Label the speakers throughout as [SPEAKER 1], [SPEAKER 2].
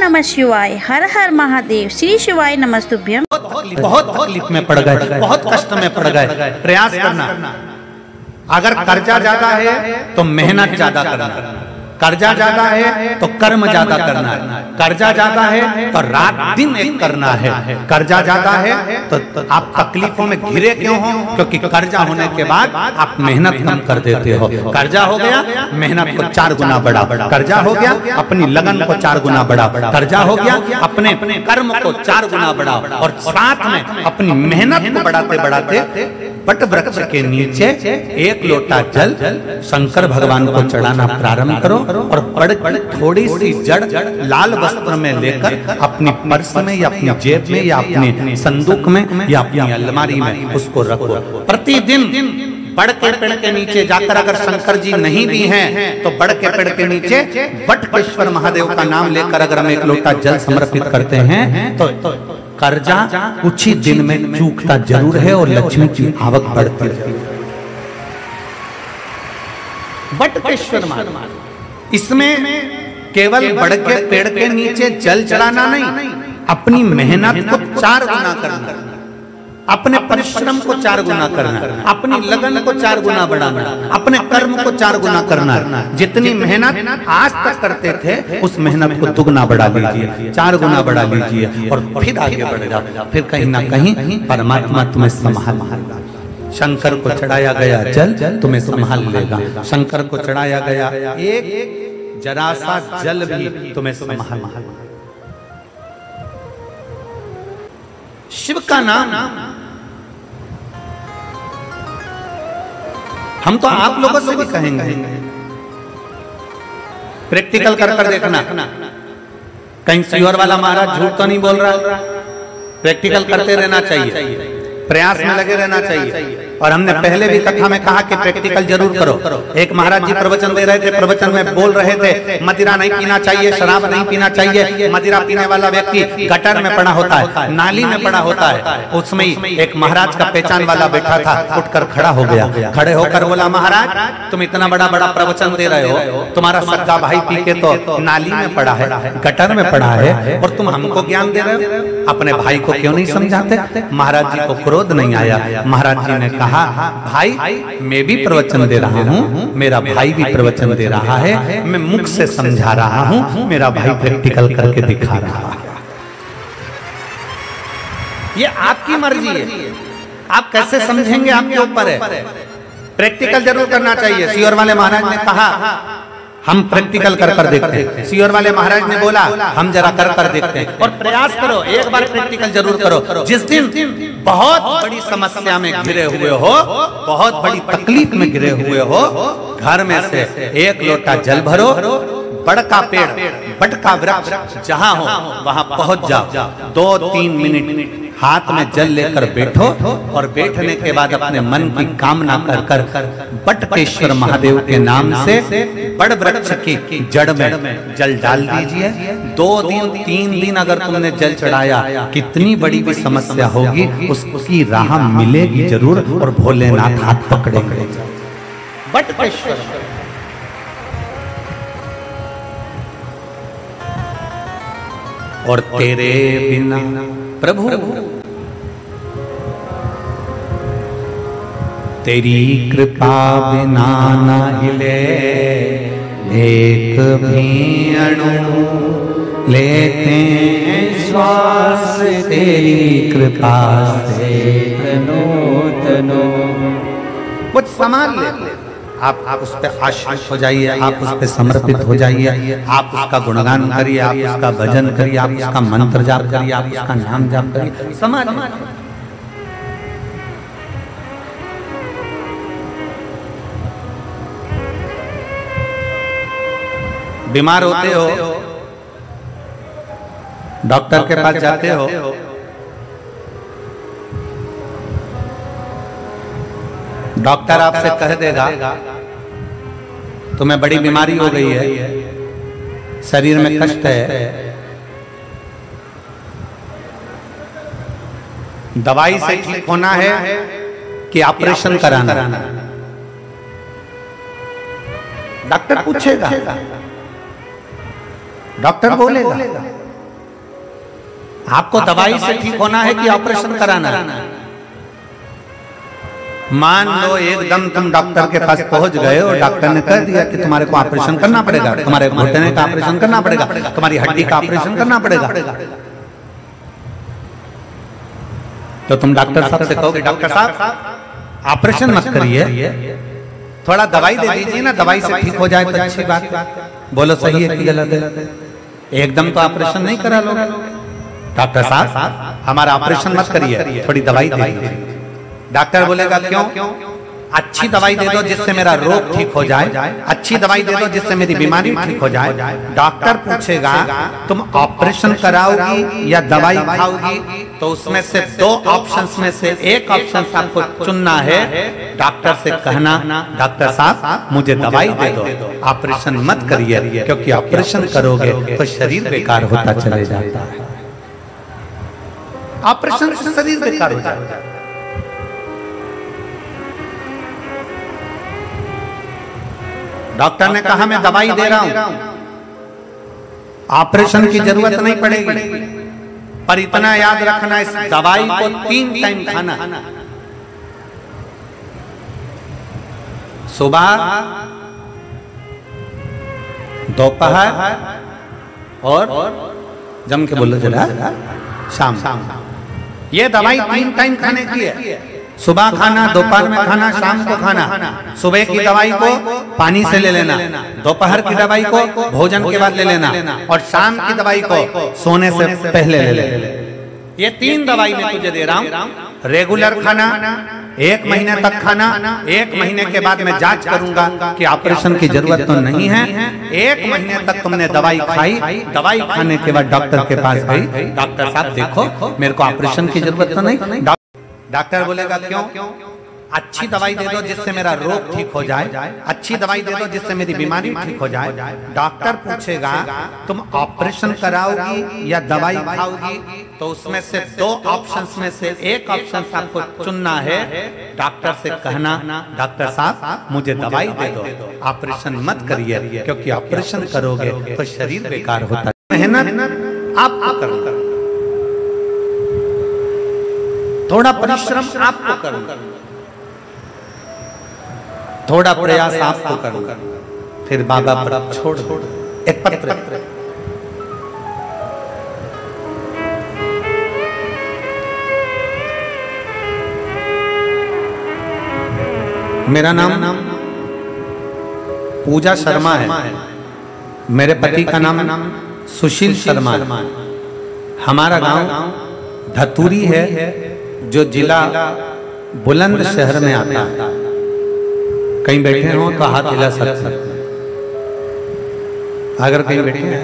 [SPEAKER 1] नमः शिवाय, हर हर महादेव, श्री शिवाय नमस्तुभ्यम।
[SPEAKER 2] बहुत तकलीफ में पड़ गए, बहुत कष्ट में पड़ गए। प्रयास करना, अगर कर्जा ज्यादा है तो मेहनत ज्यादा करना, कर्जा ज्यादा है तो कर्म ज्यादा करना है, कर्जा ज्यादा है तो रात दिन एक करना है, कर्जा ज्यादा है तो आप तकलीफों में घिरे क्यों हो? क्योंकि कर्जा होने के बाद आप मेहनत कम कर देते हो। कर्जा हो गया, मेहनत को 4 गुना बढ़ा, कर्जा हो गया, अपनी लगन को 4 गुना बढ़ा, कर्जा हो गया, अपने कर्म को 4 गुना बढ़ा, और साथ में अपनी मेहनत को बढ़ाते बढ़ाते बट वृक्ष के नीचे 1 लोटा जल शंकर भगवान को चढ़ाना प्रारंभ करो, और बड़ थोड़ी सी जड़ लाल वस्त्र में लेकर अपनी पर्स में या अपनी जेब में या अपने संदूक में या अपनी अलमारी में उसको रखो। प्रतिदिन बड़ के पेड़ के नीचे जाकर, अगर शंकर जी नहीं भी हैं तो बड़ के पेड़ के नीचे बटकेश्वर महादेव का नाम लेकर अगर हम 1 लोटा जल समर्पित करते हैं तो कर्जा कुछ ही दिन में चूकता जरूर है और लक्ष्मी की आवक बढ़ती है। बटकेश्वर महादेव, इसमें केवल बड़ के पेड़ के नीचे जल चढ़ाना नहीं, अपनी मेहनत को 4 गुना करना, अपने परिश्रम को 4 गुना करना, अपनी लगन को 4 गुना बढ़ाना, अपने कर्म को 4 गुना करना। जितनी मेहनत आज तक करते थे उस मेहनत को दुगना बढ़ा लीजिए, 4 गुना बढ़ा लीजिए, और फिर आगे बढ़ेगा। फिर कहीं ना कहीं परमात्मा तुम्हें संभाल लेगा। शंकर को चढ़ाया गया जल तुम्हें संभाल लेगा, शंकर को चढ़ाया गया एक जरा सा जल भी तुम्हें संभाल लेगा। शिव का नाम हम तो आप लोगों से भी कहेंगे, प्रैक्टिकल कर देखना, कहीं सियोर वाला महाराज झूठ तो नहीं बोल रहा। प्रैक्टिकल करते रहना चाहिए, प्रयास में लगे रहना चाहिए। और हमने पहले भी कथा में कहा कि प्रैक्टिकल जरूर करो। एक महाराज जी प्रवचन दे रहे थे, प्रवचन में बोल रहे थे मदिरा नहीं पीना चाहिए, शराब नहीं पीना चाहिए। मदिरा पीने वाला व्यक्ति गटर में पड़ा होता है, नाली में पड़ा होता है। उसमें एक महाराज का पहचान वाला बैठा था, उठकर खड़ा हो गया, खड़े होकर बोला, महाराज तुम इतना बड़ा बड़ा प्रवचन दे रहे हो, तुम्हारा सगा भाई पी के तो नाली में पड़ा है, गटर में पड़ा है, और तुम हमको ज्ञान दे रहे हो, अपने भाई को क्यों नहीं समझाते? महाराज जी को क्रोध नहीं आया। महाराज जी ने कहा, भाई मैं भी प्रवचन दे रहा हूँ, मेरा भाई भी प्रवचन दे रहा है, मैं मुख से समझा रहा हूँ, मेरा भाई प्रैक्टिकल करके दिखा रहा है। ये आपकी मर्जी है, आप कैसे समझेंगे आपके ऊपर है। प्रैक्टिकल जरूर करना चाहिए। सियोर वाले महाराज ने कहा हम प्रैक्टिकल कर देखते हैं, सियोर वाले महाराज ने बोला हम जरा कर देखते हैं। और प्रयास करो, एक बार प्रैक्टिकल जरूर करो। जिस दिन बहुत बड़ी समस्या में घिरे हुए हो, बहुत बड़ी तकलीफ में घिरे हुए हो, घर में से 1 लोटा जल भरो, बड़ का पेड़, बट का वृक्ष जहां हो वहां पहुंच जाओ, 2-3 मिनट हाथ में जल लेकर बैठो, और बैठने के बाद अपने मन की कामना कर बटकेश्वर महादेव के नाम से बड़ वृक्ष की जड़ में जल डाल दीजिए। 2 दिन 3 दिन अगर तुमने जल चढ़ाया, कितनी बड़ी भी समस्या होगी उसकी राह मिलेगी जरूर, और भोलेनाथ हाथ पकड़ेंगे। बटकेश्वर और तेरे बिना प्रभु, तेरी कृपा बिना न हिले एक भी अणु, लेते हैं श्वास तेरी कृपा से तनो तनो। कुछ सामान ले, आप उस पर आश्रित हो जाइए, आप उस पर समर्पित हो जाइए, आप उसका गुणगान करिए, आप उसका भजन करिए, आप उसका मंत्र जाप करिए, आप उसका नाम जाप करिए। समाज बीमार होते हो, डॉक्टर के पास जाते हो, डॉक्टर आपसे कह देगा तुम्हें बड़ी बीमारी हो गई है, शरीर में कष्ट है, दवाई से ठीक होना है कि ऑपरेशन कराना। डॉक्टर पूछेगा, डॉक्टर बोलेगा आपको दवाई से ठीक होना है कि ऑपरेशन कराना है? मान लो एकदम तुम डॉक्टर के पास पहुंच गए और डॉक्टर ने कह दिया कि तुम्हारे को ऑपरेशन करना पड़ेगा, तुम्हारे घुटने का ऑपरेशन करना पड़ेगा, तुम्हारी हड्डी का ऑपरेशन करना पड़ेगा, तो तुम डॉक्टर साहब से कहोगे डॉक्टर साहब ऑपरेशन मत करिए, थोड़ा दवाई दे दीजिए ना, दवाई से ठीक हो जाए तो अच्छी बात है। बोलो सही है कि गलत है? एकदम तो ऑपरेशन नहीं करा लोगे। डॉक्टर साहब हमारा ऑपरेशन मत करिए, थोड़ी दवाई दे दीजिए। डॉक्टर बोलेगा क्यों? अच्छी दवाई दे दो जिससे मेरा रोग ठीक हो जाए, अच्छी दवाई दे दो जिससे मेरी बीमारी ठीक हो जाए। डॉक्टर पूछेगा तुम ऑपरेशन कराओगी या दवाई खाओगी, तो उसमें से दो ऑप्शंस में से एक ऑप्शन आपको चुनना है। डॉक्टर से कहना डॉक्टर साहब मुझे दवाई दे दो, ऑपरेशन मत करिए, क्योंकि ऑपरेशन करोगे तो शरीर बेकार होता चले जाता है। ऑपरेशन से शरीर बेकार हो जाता है। डॉक्टर ने कहा मैं दवाई दे रहा हूं, ऑपरेशन की जरूरत नहीं पड़ेगी, पर इतना याद रखना इस दवाई को 3 टाइम खाना, सुबह, दोपहर और जम के बोलो जरा शाम। ये दवाई 3 टाइम खाने की है। सुबह खाना, दोपहर में खाना, शाम को खाना। सुबह की दवाई को पानी से ले लेना, दोपहर की दवाई को भोजन के बाद ले लेना, और शाम की दवाई को सोने से पहले ले लेना। ये 3 दवाई मैं तुझे दे रहा हूं। रेगुलर खाना, 1 महीने तक खाना, 1 महीने के बाद मैं जांच करूंगा कि ऑपरेशन की जरूरत तो नहीं है। 1 महीने तक तुमने दवाई खाई, दवाई खाने के बाद डॉक्टर के पास गई, डॉक्टर साहब देखो मेरे को ऑपरेशन की जरूरत तो नहीं। डॉक्टर बोलेगा क्यों? अच्छी दवाई दे दो जिससे मेरा रोग ठीक हो जाए, अच्छी दवाई दे दो जिससे मेरी बीमारी ठीक हो जाए। डॉक्टर पूछेगा तुम ऑपरेशन कराओगी या दवाई खाओगी, तो उसमें से 2 ऑप्शंस में से एक ऑप्शन आपको चुनना है। डॉक्टर से कहना डॉक्टर साहब मुझे दवाई दे दो, ऑपरेशन मत करिए, क्योंकि ऑपरेशन करोगे तो शरीर बेकार होता है। मेहनत आप करना, थोड़ा परिश्रम आपको करना, थोड़ा प्रयास आपको करना, फिर बाबा पर छोड़ दो। एक पत्र, मेरा नाम पूजा शर्मा है, मेरे पति का नाम सुशील शर्मा है। हमारा गांव धतूरी है, जो जिला बुलंदशहर में आता है। कहीं बैठे हो तो हाथ हिला सकते हैं, अगर कहीं बैठे हैं।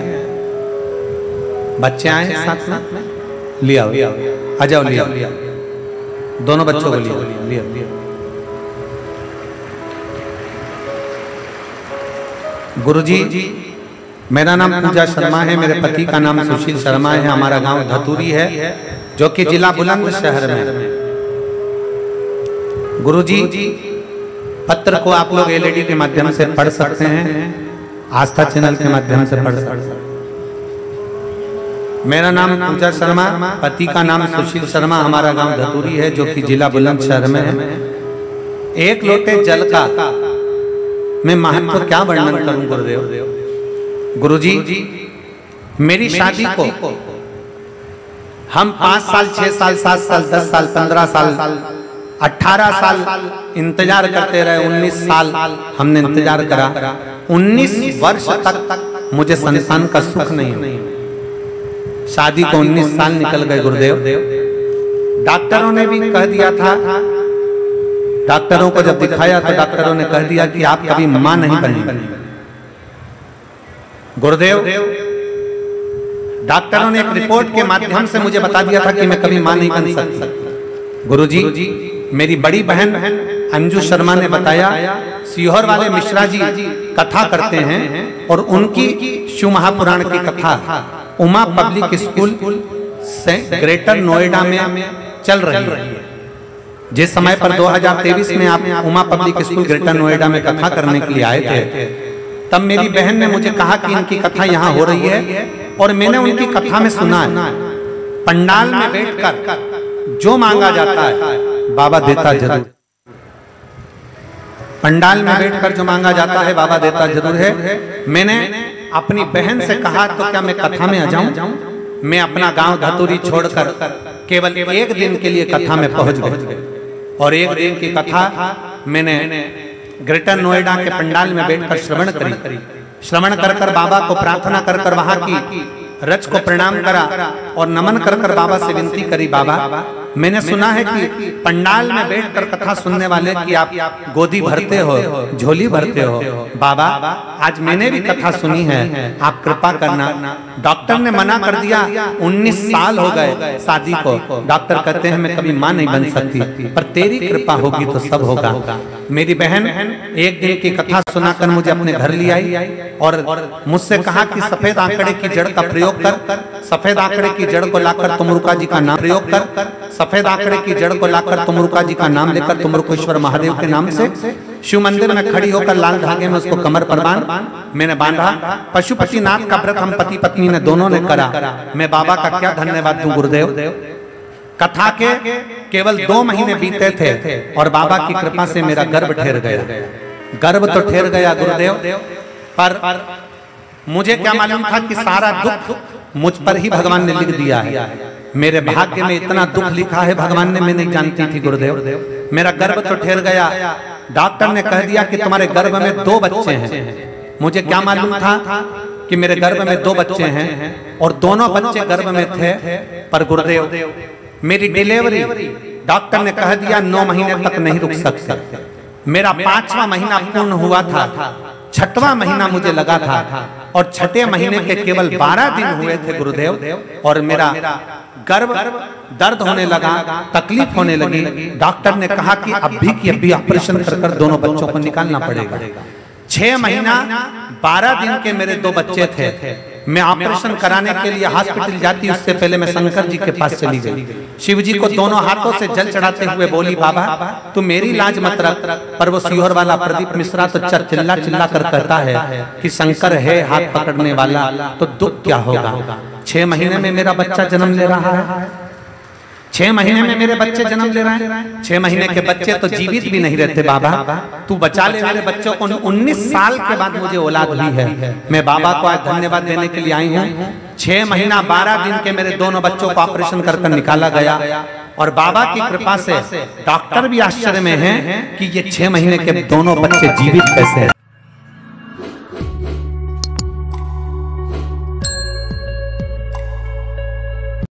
[SPEAKER 2] बच्चे आए साथ में, लिया आ जाओ, लिया दोनों बच्चों को लिया। गुरुजी मेरा नाम पूजा शर्मा है, मेरे पति का नाम सुशील शर्मा है। हमारा गांव धतूरी है, जो कि जिला बुलंदशहर में। गुरुजी पत्र को आप लोग एलईडी के माध्यम से पढ़ सकते हैं, आस्था चैनल के माध्यम से पढ़ सकते हैं। मेरा नाम पूजा शर्मा, पति का नाम सुशील शर्मा। हमारा गांव धतूरी है, जो कि जिला बुलंदशहर में है। एक लोटे जल का मैं महत्व क्या वर्णन करूं गुरुदेव। गुरुजी मेरी शादी को हम 5 साल, 6 साल, 7 साल, 10 साल, 15 साल, 18 साल इंतजार करते रहे। 19 साल हमने इंतजार करा। 19 वर्ष तक मुझे संतान का सुख नहीं। शादी को 19 साल निकल गए गुरुदेव। डॉक्टरों ने भी कह दिया था, डॉक्टरों को जब दिखाया तो डॉक्टरों ने कह दिया कि आप कभी मां नहीं बनेंगे। गुरुदेव डॉक्टरों ने एक रिपोर्ट के माध्यम से मुझे बता दिया था कि मैं कभी मां नहीं बन सकती। गुरुजी मेरी बड़ी बहन अंजू शर्मा ने बताया, सीहोर वाले मिश्रा जी कथा करते हैं, और उनकी शिव महापुराण की कथा उमा पब्लिक स्कूल से ग्रेटर नोएडा में चल रही है। जिस समय पर 2023 में आप Uma public school greater Noida में कथा करने के लिए आए थे, तब मेरी बहन ने मुझे कहा कि इनकी कथा यहाँ हो रही है, और मैंने उनकी कथा में सुना है, पंडाल में बैठकर जो मांगा जाता है बाबा देता जरूर। पंडाल में बैठकर जो मांगा जाता है बाबा देता जरूर है। मैंने अपनी बहन से कहा तो क्या मैं कथा में आ जाऊं? मैं अपना गांव धतूरी छोड़कर केवल एक दिन के लिए कथा में पहुंच गए और एक दिन की कथा मैंने ग्रेटर नोएडा के पंडाल में बैठकर श्रवण करी। श्रवण कर बाबा को प्रार्थना कर वहां की रच को प्रणाम करा और नमन कर बाबा से विनती करी, बाबा मैंने सुना है कि पंडाल में बैठकर कथा सुनने वाले की आप गोदी भरते हो, झोली भरते हो। बाबा आज मैंने भी कथा सुनी है, आप कृपा करना। डॉक्टर ने मना कर दिया, 19 साल हो गए शादी को। डॉक्टर कहते हैं मैं कभी मां नहीं बन सकती, पर तेरी कृपा होगी तो सब होगा। मेरी बहन एक दिन की कथा सुनाकर मुझे अपने घर ले आई और मुझसे कहा कि सफेद आंकड़े की जड़ का प्रयोग कर, सफेद आंकड़े की जड़ को लाकर तुमरुका जी का नाम प्रयोग कर, सफेद आंकड़े की जड़ को लाकर तुमरुका जी का नाम लेकर तुमरुकेश्वर महादेव के नाम से शिव मंदिर में खड़ी होकर लाल धागे में उसको कमर पर बांध। मैंने बांधा। पशुपति नाथ का व्रत हम पति पत्नी ने दोनों ने करा। मैं बाबा का क्या धन्यवाद दूं गुरुदेव। कथा के केवल 2 महीने बीते थे और बाबा की कृपा से मेरा गर्भ ठहर गया। गर्भ तो ठहर गया गुरुदेव, पर मुझे क्या मालूम था कि सारा दुख मुझ पर ही भगवान ने लिख दिया है। मेरे भाग्य में इतना दुख लिखा है भगवान ने, मैं नहीं जानती थी गुरुदेव। मेरा गर्भ तो ठहर गया। डॉक्टर ने कह दिया कि तुम्हारे गर्भ में 2 बच्चे हैं। मुझे क्या मालूम था कि मेरे गर्भ में 2 बच्चे हैं और दोनों बच्चे गर्भ में थे। पर गुरुदेव मेरी डिलीवरी डॉक्टर ने कह दिया 9 महीने तक नहीं रुक सकते। मेरा 5वां महीना पूर्ण हुआ था, 6वां महीना मुझे लगा था और 6ठे महीने के केवल 12 दिन हुए थे गुरुदेव और मेरा गर्भ दर्द होने लगा, तकलीफ होने लगी। डॉक्टर ने कहा कि अभी की अभी ऑपरेशन कर दोनों बच्चों को निकालना पड़ेगा। 6 महीना 12 दिन के मेरे 2 बच्चे थे। मैं ऑपरेशन कराने के लिए हॉस्पिटल जाती उससे पहले मैं शंकर जी के पास चली गई। शिव जी को दोनों हाथों से जल चढ़ाते हुए बोली, बाबा तू मेरी लाज मत रख। पर वो सीहोर वाला प्रदीप मिश्रा तो चिल्ला चिल्ला कर कहता है कि शंकर है हाथ पकड़ने वाला, तो दुख क्या होगा। 6 महीने में मेरा बच्चा जन्म ले रहा है। 6 महीने में मेरे बच्चे जन्म ले रहे हैं। 6 महीने के बच्चे तो जीवित भी नहीं रहते। बाबा तू बचा ले मेरे बच्चों को। 19 साल के बाद मुझे औलाद हुई है। मैं बाबा को आज धन्यवाद देने के लिए आई हूँ। 6 महीना 12 दिन के मेरे दोनों बच्चों को ऑपरेशन कर निकाला गया और बाबा की कृपा से डॉक्टर भी आश्चर्य में हैं कि ये 6 महीने के दोनों बच्चे जीवित कैसे हैं।